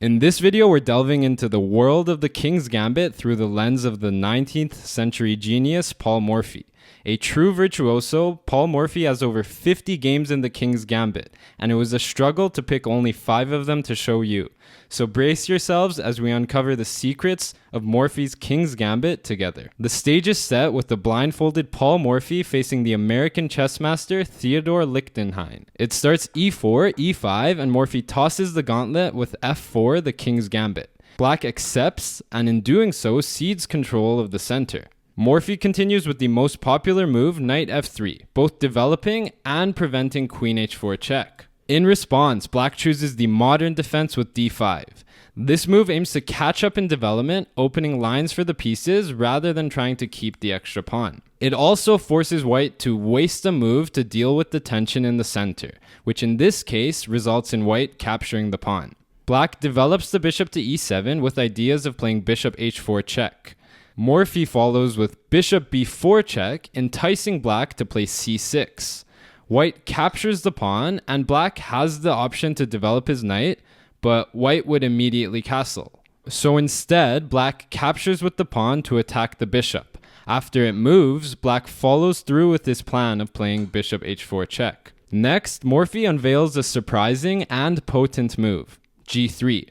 In this video, we're delving into the world of the King's Gambit through the lens of the 19th century genius Paul Morphy. A true virtuoso, Paul Morphy has over 50 games in the King's Gambit, and it was a struggle to pick only 5 of them to show you. So brace yourselves as we uncover the secrets of Morphy's King's Gambit together. The stage is set with the blindfolded Paul Morphy facing the American chess master Theodor Lichtenstein. It starts e4, e5, and Morphy tosses the gauntlet with f4, the King's Gambit. Black accepts, and in doing so, cedes control of the center. Morphy continues with the most popular move, knight f3, both developing and preventing queen h4 check. In response, Black chooses the modern defense with d5. This move aims to catch up in development, opening lines for the pieces rather than trying to keep the extra pawn. It also forces White to waste a move to deal with the tension in the center, which in this case results in White capturing the pawn. Black develops the bishop to e7 with ideas of playing bishop h4 check. Morphy follows with bishop b4 check, enticing Black to play c6. White captures the pawn, and Black has the option to develop his knight, but White would immediately castle. So instead, Black captures with the pawn to attack the bishop. After it moves, Black follows through with his plan of playing bishop h4 check. Next, Morphy unveils a surprising and potent move, g3.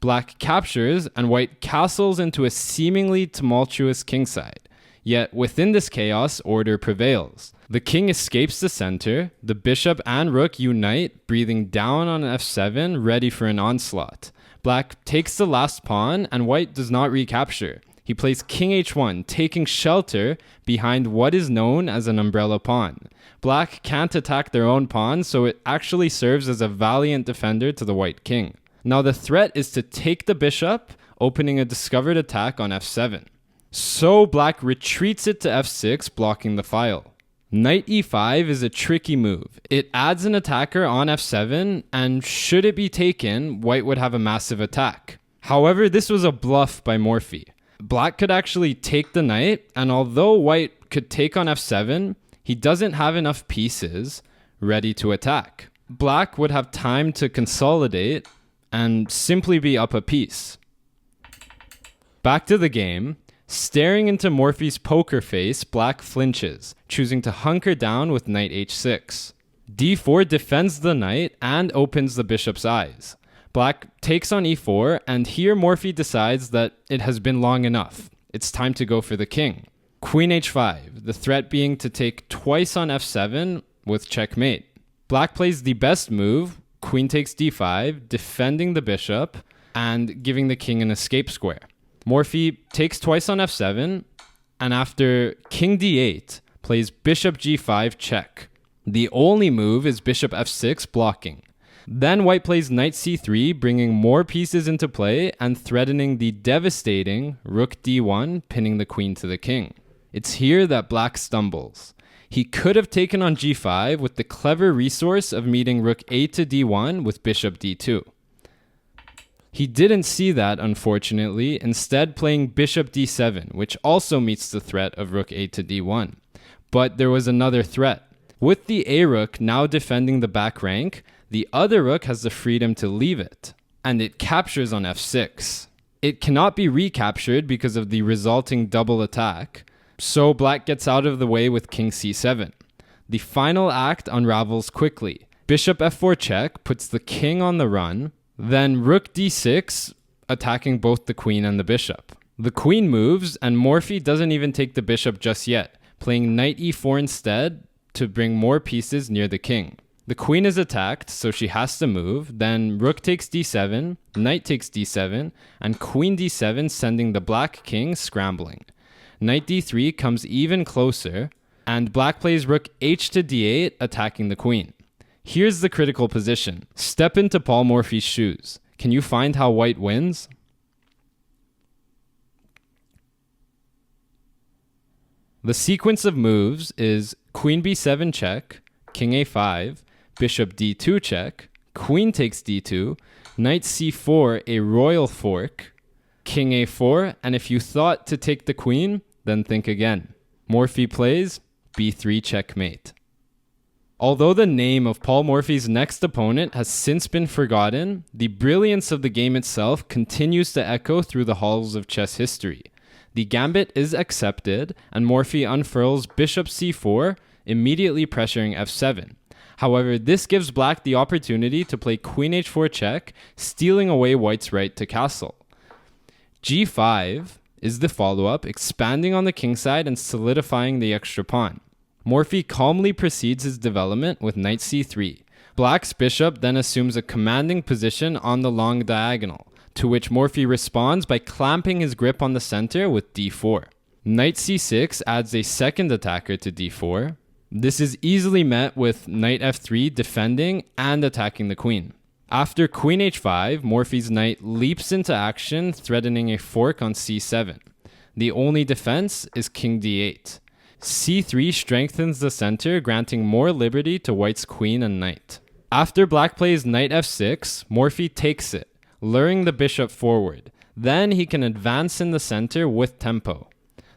Black captures, and White castles into a seemingly tumultuous kingside. Yet within this chaos, order prevails. The king escapes the center, the bishop and rook unite, breathing down on f7, ready for an onslaught. Black takes the last pawn, and White does not recapture. He plays king h1, taking shelter behind what is known as an umbrella pawn. Black can't attack their own pawn, so it actually serves as a valiant defender to the white king. Now the threat is to take the bishop, opening a discovered attack on f7. So Black retreats it to f6, blocking the file. Knight e5 is a tricky move. It adds an attacker on f7, and should it be taken, White would have a massive attack. However, this was a bluff by Morphy. Black could actually take the knight, and although White could take on f7, he doesn't have enough pieces ready to attack. Black would have time to consolidate and simply be up a piece. Back to the game. Staring into Morphy's poker face, Black flinches, choosing to hunker down with knight h6. d4 defends the knight and opens the bishop's eyes. Black takes on e4, and here Morphy decides that it has been long enough. It's time to go for the king. Queen h5, the threat being to take twice on f7 with checkmate. Black plays the best move, queen takes d5, defending the bishop and giving the king an escape square. Morphy takes twice on f7, and after king d8, plays bishop g5 check. The only move is bishop f6 blocking. Then White plays knight c3, bringing more pieces into play and threatening the devastating rook d1, pinning the queen to the king. It's here that Black stumbles. He could have taken on g5 with the clever resource of meeting rook a to d1 with bishop d2. He didn't see that, unfortunately, instead playing bishop d7, which also meets the threat of rook a to d1. But there was another threat. With the a rook now defending the back rank, the other rook has the freedom to leave it, and it captures on f6. It cannot be recaptured because of the resulting double attack, so Black gets out of the way with king c7. The final act unravels quickly. Bishop f4 check puts the king on the run, then rook d6, attacking both the queen and the bishop. The queen moves, and Morphy doesn't even take the bishop just yet, playing knight e4 instead to bring more pieces near the king. The queen is attacked, so she has to move, then rook takes d7, knight takes d7, and queen d7 sending the black king scrambling. Knight d3 comes even closer, and Black plays rook h to d8, attacking the queen. Here's the critical position. Step into Paul Morphy's shoes. Can you find how White wins? The sequence of moves is queen b7 check, king a5, bishop d2 check, queen takes d2, knight c4, a royal fork, king a4, and if you thought to take the queen, then think again. Morphy plays b3 checkmate. Although the name of Paul Morphy's next opponent has since been forgotten, the brilliance of the game itself continues to echo through the halls of chess history. The gambit is accepted, and Morphy unfurls bishop c4, immediately pressuring f7. However, this gives black the opportunity to play queen h4 check, stealing away white's right to castle. g5 is the follow-up, expanding on the king side and solidifying the extra pawn. Morphy calmly proceeds his development with knight c3. Black's bishop then assumes a commanding position on the long diagonal, to which Morphy responds by clamping his grip on the center with d4. Knight c6 adds a second attacker to d4. This is easily met with knight f3 defending and attacking the queen. After queen h5, Morphy's knight leaps into action, threatening a fork on c7. The only defense is king d8. c3 strengthens the center, granting more liberty to white's queen and knight. After black plays knight f6, Morphy takes it, luring the bishop forward. Then he can advance in the center with tempo.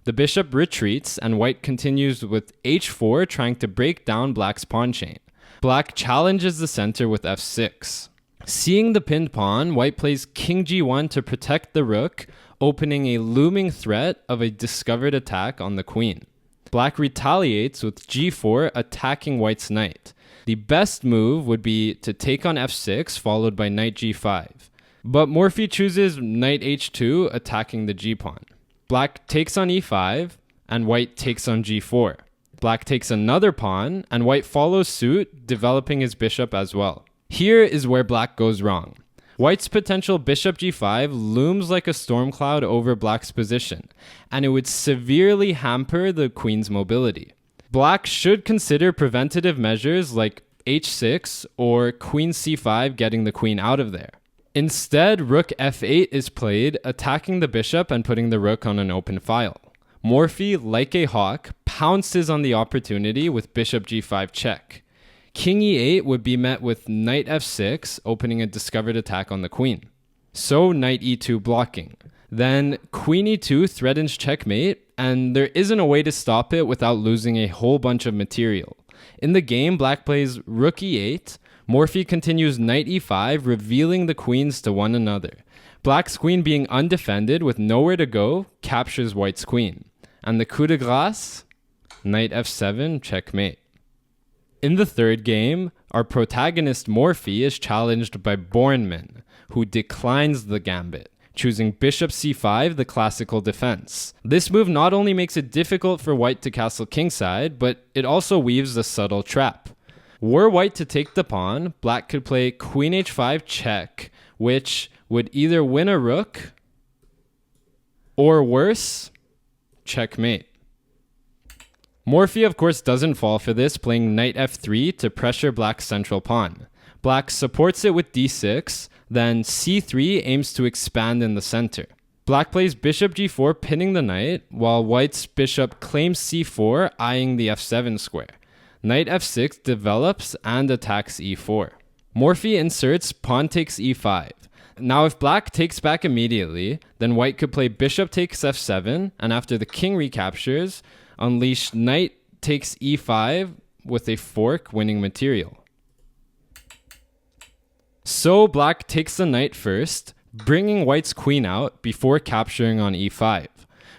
The bishop retreats, and white continues with h4, trying to break down black's pawn chain. Black challenges the center with f6. Seeing the pinned pawn, white plays king g1 to protect the rook, opening a looming threat of a discovered attack on the queen. Black retaliates with g4, attacking white's knight. The best move would be to take on f6, followed by knight g5. But Morphy chooses knight h2, attacking the g-pawn. Black takes on e5, and white takes on g4. Black takes another pawn, and white follows suit, developing his bishop as well. Here is where black goes wrong. White's potential bishop g5 looms like a storm cloud over black's position, and it would severely hamper the queen's mobility. Black should consider preventative measures like h6 or queen c5, getting the queen out of there. Instead, rook f8 is played, attacking the bishop and putting the rook on an open file. Morphy, like a hawk, pounces on the opportunity with bishop g5 check. King e8 would be met with knight f6, opening a discovered attack on the queen. So knight e2 blocking. Then queen e2 threatens checkmate, and there isn't a way to stop it without losing a whole bunch of material. In the game, black plays rook e8, Morphy continues knight e5, revealing the queens to one another. Black's queen, being undefended with nowhere to go, captures white's queen. And the coup de grace? Knight f7, checkmate. In the third game, our protagonist Morphy is challenged by Bornemann, who declines the gambit, choosing bishop c5, the classical defense. This move not only makes it difficult for white to castle kingside, but it also weaves a subtle trap. Were white to take the pawn, black could play queen h5 check, which would either win a rook, or worse, checkmate. Morphy, of course, doesn't fall for this, playing knight f3 to pressure black's central pawn. Black supports it with d6, then c3 aims to expand in the center. Black plays bishop g4, pinning the knight, while white's bishop claims c4, eyeing the f7 square. Knight f6 develops and attacks e4. Morphy inserts pawn takes e5. Now if black takes back immediately, then white could play bishop takes f7, and after the king recaptures, unleash knight takes e5 with a fork, winning material. So black takes the knight first, bringing white's queen out before capturing on e5.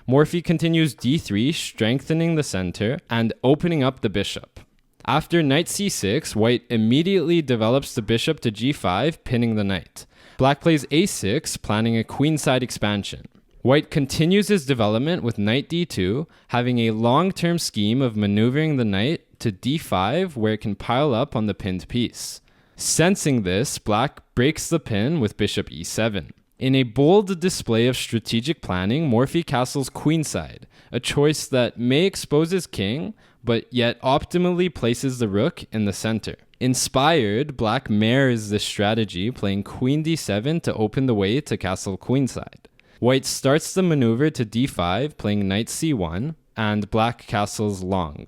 Morphy continues d3, strengthening the center and opening up the bishop. After knight c6, white immediately develops the bishop to g5, pinning the knight. Black plays a6, planning a queenside expansion. White continues his development with knight d2, having a long-term scheme of maneuvering the knight to d5, where it can pile up on the pinned piece. Sensing this, black breaks the pin with bishop e7. In a bold display of strategic planning, Morphy castles queenside, a choice that may expose his king, but yet optimally places the rook in the center. Inspired, black mirrors this strategy, playing queen d7 to open the way to castle queenside. White starts the maneuver to d5, playing knight c1, and black castles long.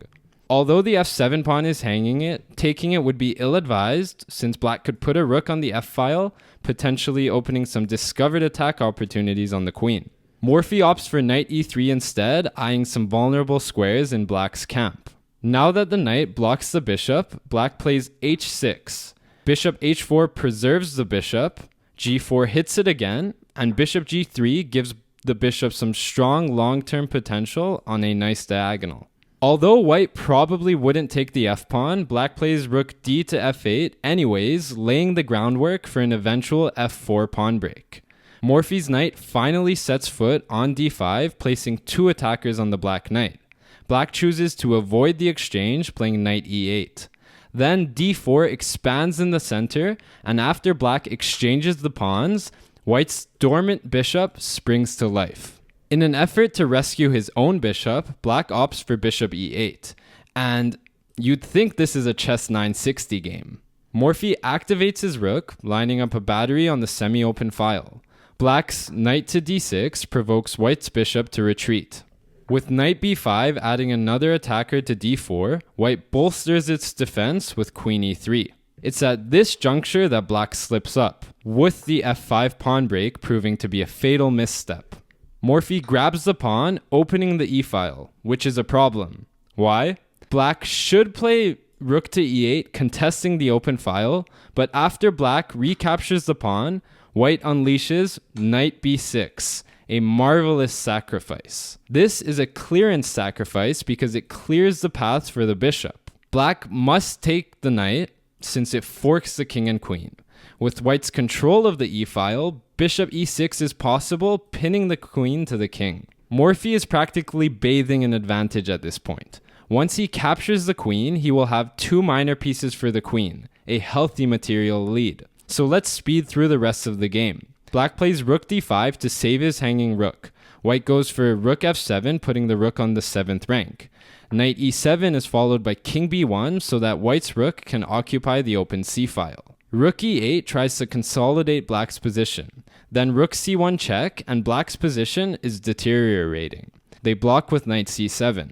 Although the f7 pawn is hanging it, taking it would be ill-advised, since black could put a rook on the f-file, potentially opening some discovered attack opportunities on the queen. Morphy opts for knight e3 instead, eyeing some vulnerable squares in black's camp. Now that the knight blocks the bishop, black plays h6. Bishop h4 preserves the bishop, g4 hits it again, and bishop g3 gives the bishop some strong long-term potential on a nice diagonal. Although white probably wouldn't take the f-pawn, black plays rook d to f8 anyways, laying the groundwork for an eventual f4 pawn break. Morphy's knight finally sets foot on d5, placing two attackers on the black knight. Black chooses to avoid the exchange, playing knight e8. Then d4 expands in the center, and after black exchanges the pawns, white's dormant bishop springs to life. In an effort to rescue his own bishop, black opts for bishop e8. And you'd think this is a chess 960 game. Morphy activates his rook, lining up a battery on the semi-open file. Black's knight to d6 provokes white's bishop to retreat. With knight b5 adding another attacker to d4, white bolsters its defense with queen e3. It's at this juncture that black slips up, with the f5 pawn break proving to be a fatal misstep. Morphy grabs the pawn, opening the e-file, which is a problem. Why? Black should play rook to e8, contesting the open file, but after black recaptures the pawn, white unleashes knight b6. A marvelous sacrifice. This is a clearance sacrifice because it clears the path for the bishop. Black must take the knight since it forks the king and queen. With white's control of the e-file, bishop e6 is possible, pinning the queen to the king. Morphy is practically bathing in advantage at this point. Once he captures the queen, he will have two minor pieces for the queen, a healthy material lead. So let's speed through the rest of the game. Black plays rook d5 to save his hanging rook. White goes for rook f7, putting the rook on the 7th rank. Knight e7 is followed by king b1 so that white's rook can occupy the open c-file. Rook e8 tries to consolidate black's position. Then rook c1 check, and black's position is deteriorating. They block with knight c7.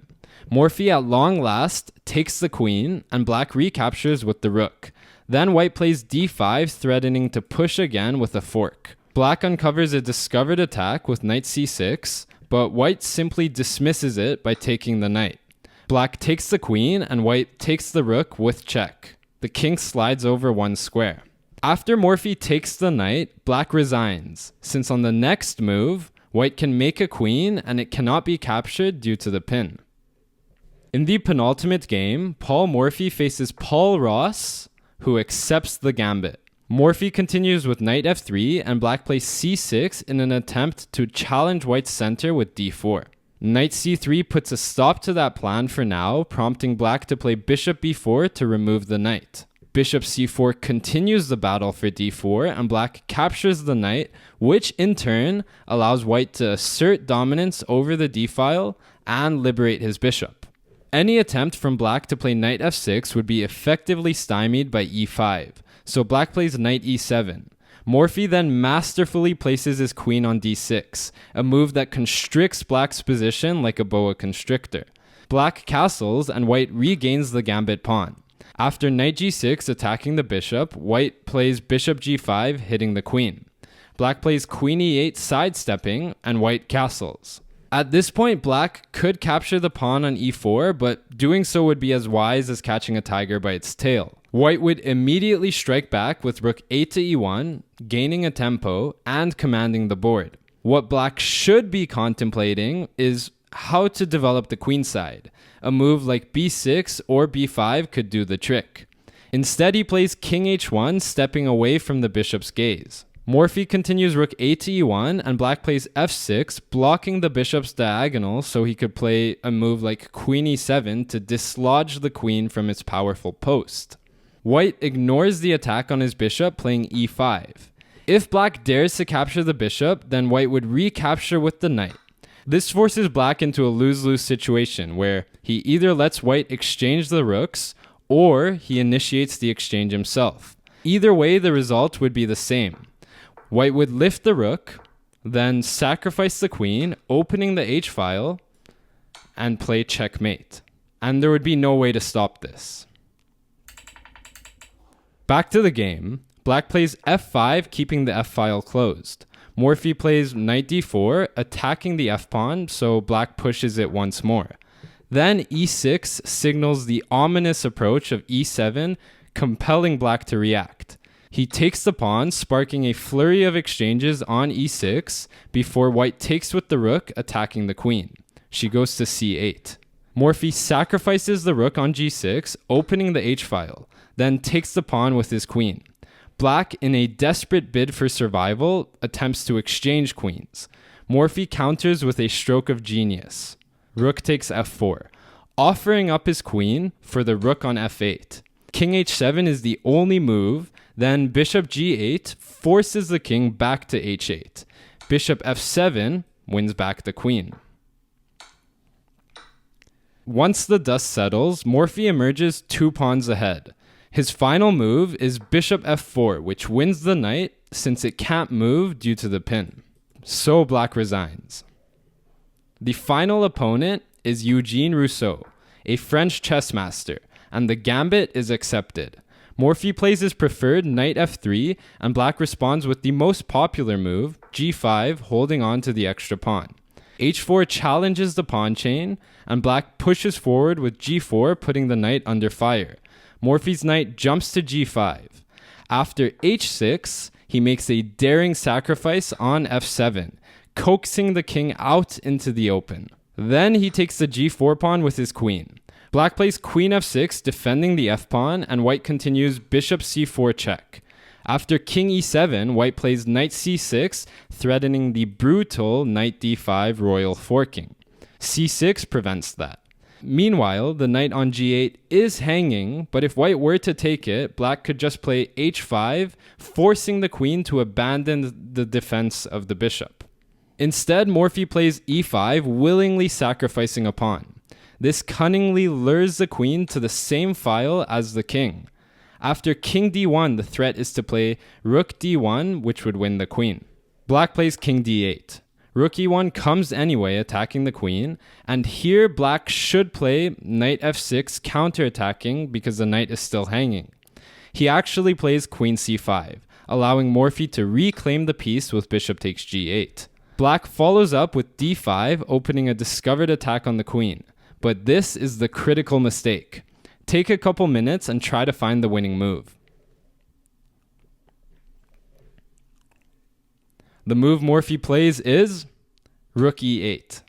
Morphy at long last takes the queen, and black recaptures with the rook. Then white plays d5, threatening to push again with a fork. Black uncovers a discovered attack with knight c6, but white simply dismisses it by taking the knight. Black takes the queen, and white takes the rook with check. The king slides over one square. After Morphy takes the knight, black resigns, since on the next move, white can make a queen and it cannot be captured due to the pin. In the penultimate game, Paul Morphy faces Paul Ross, who accepts the gambit. Morphy continues with knight f3, and black plays c6 in an attempt to challenge white's center with d4. Knight c3 puts a stop to that plan for now, prompting black to play bishop b4 to remove the knight. Bishop c4 continues the battle for d4, and black captures the knight, which in turn allows white to assert dominance over the d-file and liberate his bishop. Any attempt from black to play knight f6 would be effectively stymied by e5, so black plays knight e7. Morphy then masterfully places his queen on d6, a move that constricts black's position like a boa constrictor. Black castles, and white regains the gambit pawn. After knight g6 attacking the bishop, white plays bishop g5 hitting the queen. Black plays queen e8 sidestepping, and white castles. At this point, black could capture the pawn on e4, but doing so would be as wise as catching a tiger by its tail. White would immediately strike back with rook a to e1, gaining a tempo and commanding the board. What black should be contemplating is how to develop the queenside. A move like b6 or b5 could do the trick. Instead, he plays king h1, stepping away from the bishop's gaze. Morphy continues rook a to e1, and black plays f6, blocking the bishop's diagonal so he could play a move like queen e7 to dislodge the queen from its powerful post. White ignores the attack on his bishop, playing e5. If black dares to capture the bishop, then white would recapture with the knight. This forces black into a lose-lose situation where he either lets white exchange the rooks or he initiates the exchange himself. Either way, the result would be the same. White would lift the rook, then sacrifice the queen, opening the h-file, and play checkmate. And there would be no way to stop this. Back to the game, black plays f5, keeping the f-file closed. Morphy plays knight d4, attacking the f-pawn, so black pushes it once more. Then e6 signals the ominous approach of e7, compelling black to react. He takes the pawn, sparking a flurry of exchanges on e6 before white takes with the rook, attacking the queen. She goes to c8. Morphy sacrifices the rook on g6, opening the h-file, then takes the pawn with his queen. Black, in a desperate bid for survival, attempts to exchange queens. Morphy counters with a stroke of genius. Rook takes f4, offering up his queen for the rook on f8. King h7 is the only move, then bishop g8 forces the king back to h8. Bishop f7 wins back the queen. Once the dust settles, Morphy emerges 2 pawns ahead. His final move is bishop f4, which wins the knight since it can't move due to the pin. So black resigns. The final opponent is Eugene Rousseau, a French chess master, and the gambit is accepted. Morphy plays his preferred knight f3, and black responds with the most popular move, g5, holding on to the extra pawn. h4 challenges the pawn chain, and black pushes forward with g4, putting the knight under fire. Morphy's knight jumps to g5. After h6, he makes a daring sacrifice on f7, coaxing the king out into the open. Then he takes the g4 pawn with his queen. Black plays queen f6, defending the f-pawn, and white continues bishop c4 check. After king e7, white plays knight c6, threatening the brutal knight d5 royal forking. c6 prevents that. Meanwhile, the knight on g8 is hanging, but if white were to take it, black could just play h5, forcing the queen to abandon the defense of the bishop. Instead, Morphy plays e5, willingly sacrificing a pawn. This cunningly lures the queen to the same file as the king. After king d1, the threat is to play rook d1, which would win the queen. Black plays king d8. Rook e1 comes anyway, attacking the queen, and here black should play knight f6, counterattacking because the knight is still hanging. He actually plays queen c5, allowing Morphy to reclaim the piece with bishop takes g8. Black follows up with d5, opening a discovered attack on the queen. But this is the critical mistake. Take a couple minutes and try to find the winning move. The move Morphy plays is rook e8.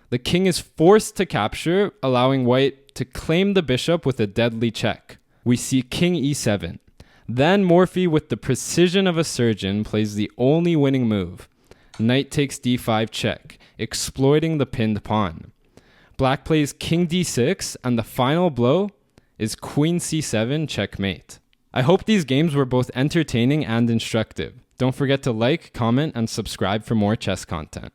The king is forced to capture, allowing white to claim the bishop with a deadly check. We see king e7. Then Morphy, with the precision of a surgeon, plays the only winning move. Knight takes d5 check, exploiting the pinned pawn. Black plays king d6, and the final blow is queen c7 checkmate. I hope these games were both entertaining and instructive. Don't forget to like, comment, and subscribe for more chess content.